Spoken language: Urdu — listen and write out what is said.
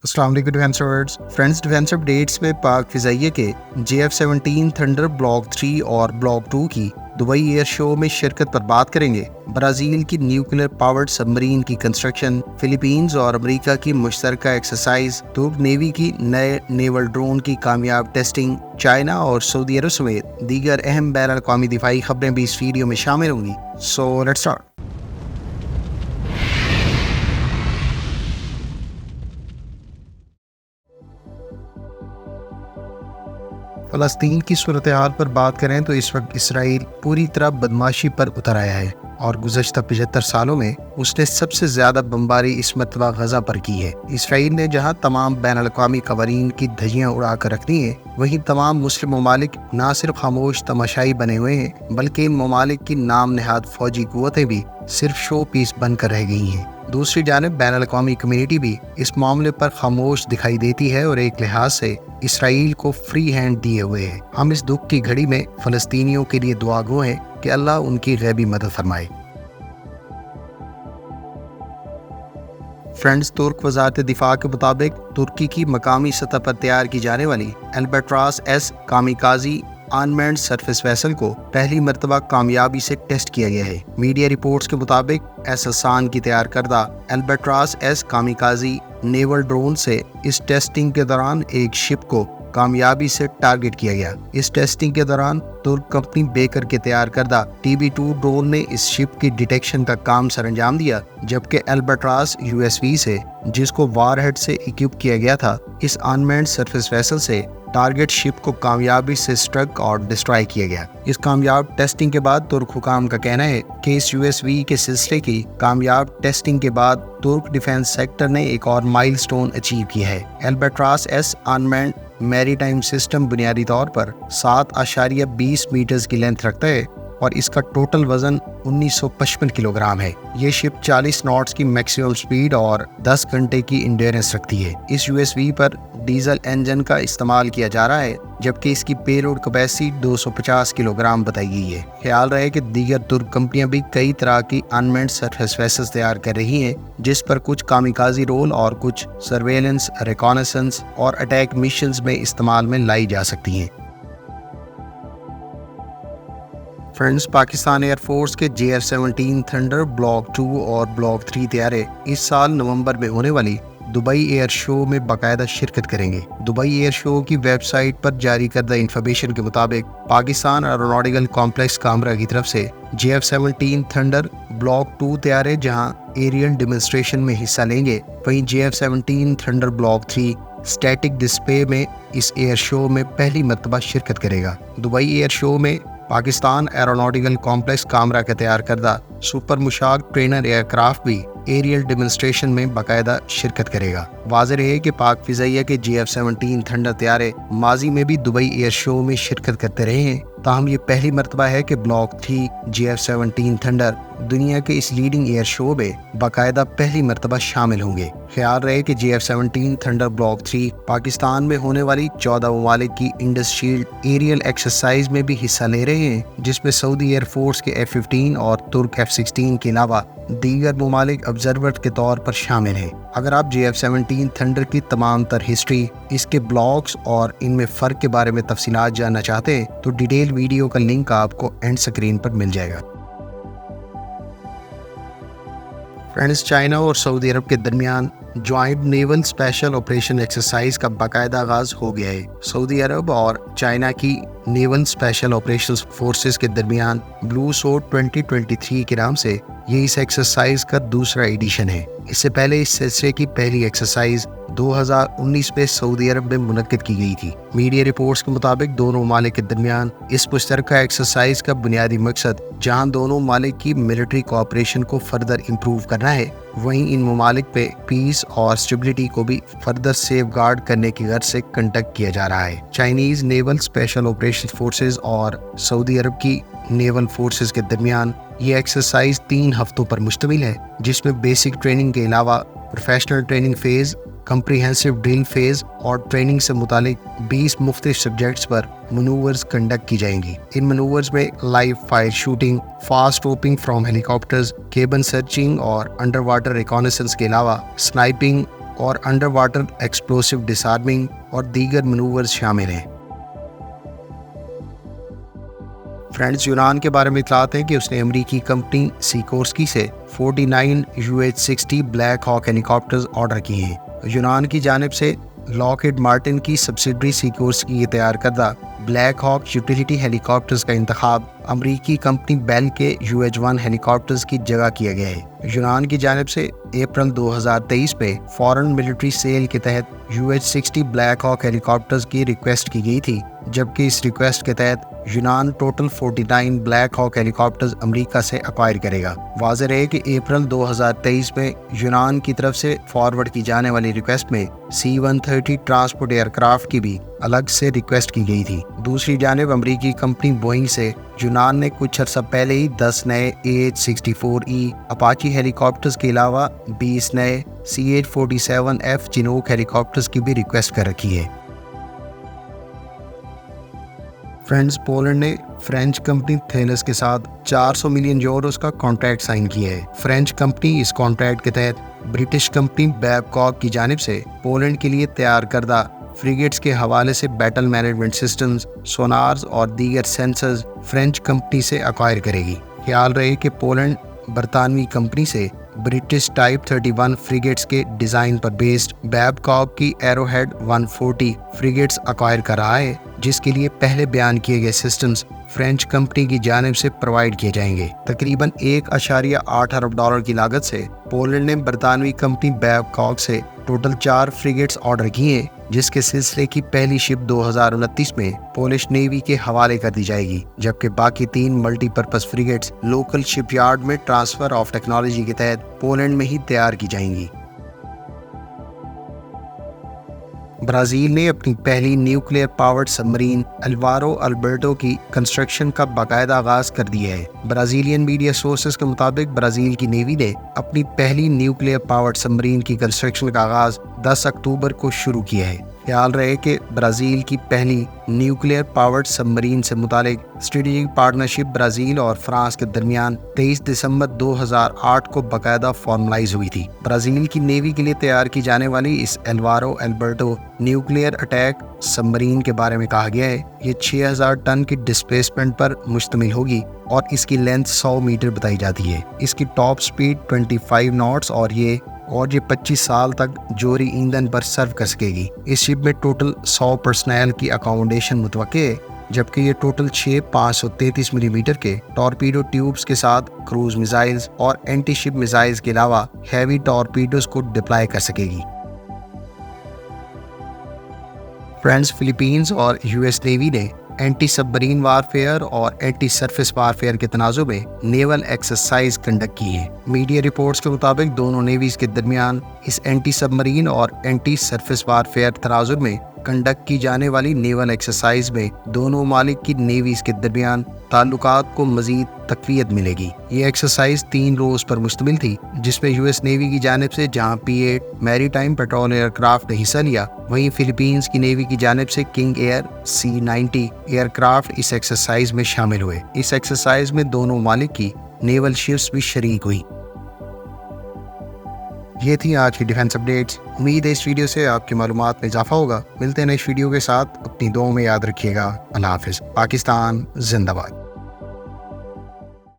السلام علیکم ڈیفینسرز فرینڈز، ڈیفینس اپڈیٹس میں پاک فضائیہ کے JF-17 تھنڈر بلاک 3 اور بلاک 2 کی دبئی ایئر شو میں شرکت پر بات کریں گے۔ برازیل کی نیوکلیر پاورڈ سب مرین کی کنسٹرکشن، فلپینز اور امریکہ کی مشترکہ ایکسرسائز، ترک نیوی کی نئے نیول ڈرون کی کامیاب ٹیسٹنگ، چائنا اور سعودی عرب سمیت دیگر اہم بین الاقوامی دفاعی خبریں بھی اس ویڈیو میں شامل ہوں گی۔ So let's start. فلسطین کی صورتحال پر بات کریں تو اس وقت اسرائیل پوری طرح بدمعاشی پر اتر آیا ہے اور گزشتہ 75 سالوں میں اس نے سب سے زیادہ بمباری اس مرتبہ غزہ پر کی ہے۔ اسرائیل نے جہاں تمام بین الاقوامی قوانین کی دھجیاں اڑا کر رکھ دی ہیں، وہیں تمام مسلم ممالک نہ صرف خاموش تماشائی بنے ہوئے ہیں بلکہ ان ممالک کی نام نہاد فوجی قوتیں بھی صرف شو پیس بن کر رہ گئی ہیں۔ دوسری جانب بین الاقوامی کمیونٹی بھی اس معاملے پر خاموش دکھائی دیتی ہے اور ایک لحاظ سے اسرائیل کو فری ہینڈ دیے ہوئے ہے۔ ہم اس دکھ کی گھڑی میں فلسطینیوں کے لیے دعا گو ہیں کہ اللہ ان کی غیبی مدد فرمائے۔ فرینڈز، ترک وزارت دفاع کے مطابق ترکی کی مقامی سطح پر تیار کی جانے والی البیٹراس ایس کامیکازی آنمینڈ سرفیس ویسل کو پہلی مرتبہ کامیابی سے ٹیسٹ کیا گیا ہے۔ میڈیا رپورٹس کے مطابق ایس حسان کی تیار کردہ البیٹراس ایس کامیکازی نیول ڈرون سے اس ٹیسٹنگ کے دوران ایک شپ کو کامیابی سے ٹارگٹ کیا گیا۔ اس ٹیسٹنگ کے دوران ترک کمپنی بیکر کے تیار کردہ TB2 ڈرون نے اس شپ کی ڈیٹیکشن کا کام سر انجام دیا، جبکہ البیٹراس USV سے، جس کو وار ہیڈ سے اکوپ کیا گیا تھا، اس آنمینڈ سرفیس ویسل سے ٹارگٹ شپ کو کامیابی سے سٹرک اور ڈسٹرائی کیا گیا۔ اس کامیاب ٹیسٹنگ کے بعد ترک حکام کا کہنا ہے کہ اس USV کے سلسلے کی کامیاب ٹیسٹنگ کے بعد ترک ڈیفنس سیکٹر نے ایک اور مائل سٹون اچیو کیا ہے۔ البیٹراس ایس آنمینڈ میری ٹائم سسٹم بنیادی طور پر 7.20 میٹرز کی لینتھ رکھتا ہے اور اس کا ٹوٹل وزن 1955 کلو گرام ہے۔ یہ شپ 40 ناٹس کی میکسیمم سپیڈ اور 10 گھنٹے کی انڈیورنس رکھتی ہے۔ اس USV پر ڈیزل انجن کا استعمال کیا جا رہا ہے، جبکہ اس کی پے لوڈ کیپیسٹی 250 کلو گرام بتائی گئی ہے۔ خیال رہے کہ دیگر ترک کمپنیاں بھی کئی طرح کی انمینڈ سرفیس ویسلز تیار کر رہی ہیں، جس پر کچھ کامیکازی رول اور کچھ سرویلنس، ریکانیسنس اور اٹیک مشنز میں استعمال میں لائی جا سکتی ہیں۔ فرینڈز، پاکستان ایئر فورس کے JF-17 تھنڈر بلاک 2 اور بلاک 3 طیارے اس سال نومبر میں ہونے والی دبئی ایئر شو میں باقاعدہ شرکت کریں گے۔ دبئی ایئر شو کی ویب سائٹ پر جاری کردہ انفارمیشن کے مطابق پاکستان ایروناٹیکل کمپلیکس کامرا کی طرف سے JF-17 تھنڈر بلاک 2 طیارے جہاں ایریل ڈیمونسٹریشن میں حصہ لیں گے، وہیں JF-17 thunder block 3 static display میں اس ایئر شو میں پہلی مرتبہ شرکت کرے گا۔ دبئی ایئر شو میں پاکستان ایروناٹیکل کمپلیکس کامرا کا تیار کردہ سپر مشاق ٹرینر ایئر کرافٹ بھی ایریل ڈیمونسٹریشن میں باقاعدہ شرکت کرے گا۔ واضح رہے کہ پاک فضائیہ کے JF-17 تھنڈر طیارے ماضی میں بھی دبئی ایئر شو میں شرکت کرتے رہے ہیں، تاہم یہ پہلی مرتبہ ہے کہ بلاک 3 JF-17 تھنڈر دنیا کے اس لیڈنگ ایئر شو میں باقاعدہ پہلی مرتبہ شامل ہوں گے۔ خیال رہے کہ JF-17 تھنڈر بلاک 3 پاکستان میں ہونے والی 14 ممالک کی انڈس شیلڈ ایریل ایکسرسائز میں بھی حصہ لے رہے ہیں، جس میں سعودی ایئر فورس کے F-15 اور ترک F-16 کے علاوہ دیگر ممالک آبزرور کے طور پر شامل ہیں۔ اگر آپ JF-17 تھنڈر کی تمام تر ہسٹری، اس کے بلاکس اور ان میں فرق کے بارے میں تفصیلات جاننا چاہتے ہیں تو ڈیٹیل ویڈیو کا لنک آپ کو اینڈ سکرین پر مل جائے گا۔ فرینڈز، چائنا اور سعودی عرب کے درمیان جوائنٹ نیول اسپیشل آپریشن ایکسرسائز کا باقاعدہ آغاز ہو گیا ہے۔ سعودی عرب اور چائنا کی نیول اسپیشل آپریشن فورسز کے درمیان بلو سوٹ 2023 کے نام سے یہ اس ایکسرسائز کا دوسرا ایڈیشن ہے۔ اس سے پہلے اس سلسلے کی پہلی ایکسرسائز 2019 میں سعودی عرب میں منعقد کی گئی تھی۔ میڈیا رپورٹس کے مطابق دونوں ممالک کے درمیان اس مشترکہ ایکسرسائز کا بنیادی مقصد جہاں دونوں ممالک کی ملٹری کوآپریشن کو فردر امپروو کرنا ہے، وہیں ان ممالک پہ پیس اور اسٹیبلٹی کو بھی فردر سیف گارڈ کرنے کی غرض سے کنڈکٹ کیا جا رہا ہے۔ چائنیز نیول اسپیشل آپریشن فورسز اور سعودی عرب کی نیول فورسز کے درمیان یہ ایکسرسائز 3 ہفتوں پر مشتمل ہے، جس میں بیسک ٹریننگ کے علاوہ professional training phase, comprehensive drill phase اور ٹریننگ سے متعلق 20 مختلف سبجیکٹس پر منورز کنڈکٹ کی جائیں گی۔ ان منورز میں live fire shooting, fast roping from helicopters, cabin searching اور انڈر واٹر ریکانیسنس کے علاوہ سنائپنگ، اور انڈر واٹر ایکسپلوسو ڈسارمنگ اور دیگر منورز شامل ہیں۔ فرینڈز، یونان کے بارے میں اطلاعات ہیں کہ اس نے امریکی کمپنی سیکورسکی سے 49 UH-60 بلیک ہاک ہیلی کاپٹرز آرڈر کیے ہیں۔ یونان کی جانب سے لاکہیڈ مارٹن کی سبسڈری سیکورسکی کے تیار کردہ بلیک ہاک یوٹیلیٹی ہیلی کاپٹرز کا انتخاب امریکی کمپنی بیل کے UH-1 ہیلی کاپٹرز کی جگہ کیا گیا ہے۔ یونان کی جانب سے اپریل 2023 میں فورن ملٹری سیل کے تحت UH-60 بلیک ہاک ہیلی کاپٹرز کی ریکویسٹ کی گئی تھی، جبکہ اس ریکویسٹ کے تحت یونان ٹوٹل 49 بلیک ہاک ہیلی کاپٹرز امریکہ سے ایکوائر کرے گا۔ واضح رہے کہ اپریل 2023 میں یونان کی طرف سے فارورڈ کی جانے والی ریکویسٹ میں C-130 ٹرانسپورٹ ایئر کرافٹ کی بھی الگ سے ریکویسٹ کی گئی تھی۔ دوسری جانب امریکی کمپنی بوئنگ سے یونان نے کچھ عرصہ پہلے ہی 10 نئے AH-64E اپاچی ہیلی کاپٹرز کے علاوہ 20 نئے CH-47F چنوک ہیلی کاپٹرز کی بھی ریکویسٹ کر رکھی ہے۔ فرینڈز، پولینڈ نے فرینچ کمپنی تھیلس کے ساتھ 400 ملین یوروز کا کانٹریکٹ سائن کیا ہے۔ فرینچ کمپنی اس کانٹریکٹ کے تحت برٹش کمپنی بیبکاک کی جانب سے پولینڈ کے لیے تیار کردہ فریگیٹس کے حوالے سے بیٹل مینجمنٹ سسٹمز، سونارز اور دیگر سینسرز فرینچ کمپنی سے ایکوائر کرے گی۔ خیال رہے کہ پولینڈ برطانوی کمپنی سے برٹش ٹائپ 31 فریگیٹس کے ڈیزائن پر بیسڈ بیبکاک کی ایرو ہیڈ 140 فریگیٹس ایکوائر کر رہا ہے، جس کے لیے پہلے بیان کیے گئے سسٹمز فرینچ کمپنی کی جانب سے پرووائڈ کیے جائیں گے۔ تقریباً $1.8 ارب کی لاگت سے پولینڈ نے برطانوی کمپنی بیبکاک سے ٹوٹل 4 فریگیٹس آرڈر کیے ہیں، جس کے سلسلے کی پہلی شپ 2029 میں پولش نیوی کے حوالے کر دی جائے گی، جبکہ باقی 3 ملٹی پرپز فریگیٹس لوکل شپ یارڈ میں ٹرانسفر آف ٹیکنالوجی کے تحت پولینڈ میں ہی تیار کی جائیں گی۔ برازیل نے اپنی پہلی نیوکلیئر پاورڈ سب مرین الوارو البرٹو کی کنسٹرکشن کا باقاعدہ آغاز کر دیا ہے۔ برازیلین میڈیا سورسز کے مطابق برازیل کی نیوی نے اپنی پہلی نیوکلیئر پاورڈ سب مرین کی کنسٹرکشن کا آغاز 10 اکتوبر کو شروع کیا ہے۔ خیال رہے کہ برازیل کی پہلی نیوکلیئر پاورڈ سب مرین سے متعلق اسٹریٹجک پارٹنرشپ برازیل اور فرانس کے درمیان 23 دسمبر 2008 کو باقاعدہ فارملائز ہوئی تھی۔ برازیل کی نیوی کے لیے تیار کی جانے والی اس الوارو البرٹو نیوکلیئر اٹیک سب مرین کے بارے میں کہا گیا ہے، یہ 6000 ٹن کی ڈسپلیسمنٹ پر مشتمل ہوگی اور اس کی لینتھ 100 میٹر بتائی جاتی ہے۔ اس کی ٹاپ سپیڈ 25 ناٹس اور یہ 25 سال تک جوہری ایندھن پر سرو کر سکے گی۔ اس شپ میں ٹوٹل 100 پرسنل کی اکاموڈیشن متوقع ہے، جبکہ یہ ٹوٹل 6 533 ملی میٹر کے ٹارپیڈو ٹیوبز کے ساتھ کروز میزائلز اور اینٹی شپ میزائلز کے علاوہ ہیوی ٹارپیڈوز کو ڈپلائی کر سکے گی۔ فرینڈز، فلیپینز اور US نیوی نے اینٹی سب مرین وارفیئر اور اینٹی سرفیس وارفیئر کے تناظر میں نیول ایکسرسائز کنڈکٹ کی ہے۔ میڈیا رپورٹس کے مطابق دونوں نیویز کے درمیان اس اینٹی سب مرین اور اینٹی سرفیس وارفیئر تناظر میں کنڈکٹ کی جانے والی نیول ایکسرسائز میں دونوں ممالک کی نیویز کے درمیان تعلقات کو مزید تقویت ملے گی۔ یہ ایکسرسائز 3 روز پر مشتمل تھی، جس میں US نیوی کی جانب سے جہاں P-8 میری ٹائم پیٹرول ایئر کرافٹ نے حصہ لیا، وہیں فلیپینز کی نیوی کی جانب سے king air C-90 aircraft اس ایکسرسائز میں شامل ہوئے۔ اس ایکسرسائز میں دونوں ممالک کی نیول شپس بھی شریک ہوئی۔ یہ تھی آج کی ڈیفنس اپڈیٹس۔ امید ہے اس ویڈیو سے آپ کی معلومات میں اضافہ ہوگا۔ ملتے ہیں نیکسٹ ویڈیو کے ساتھ، اپنی دعاؤں میں یاد رکھیے گا۔ اللہ حافظ۔ پاکستان زندہ باد۔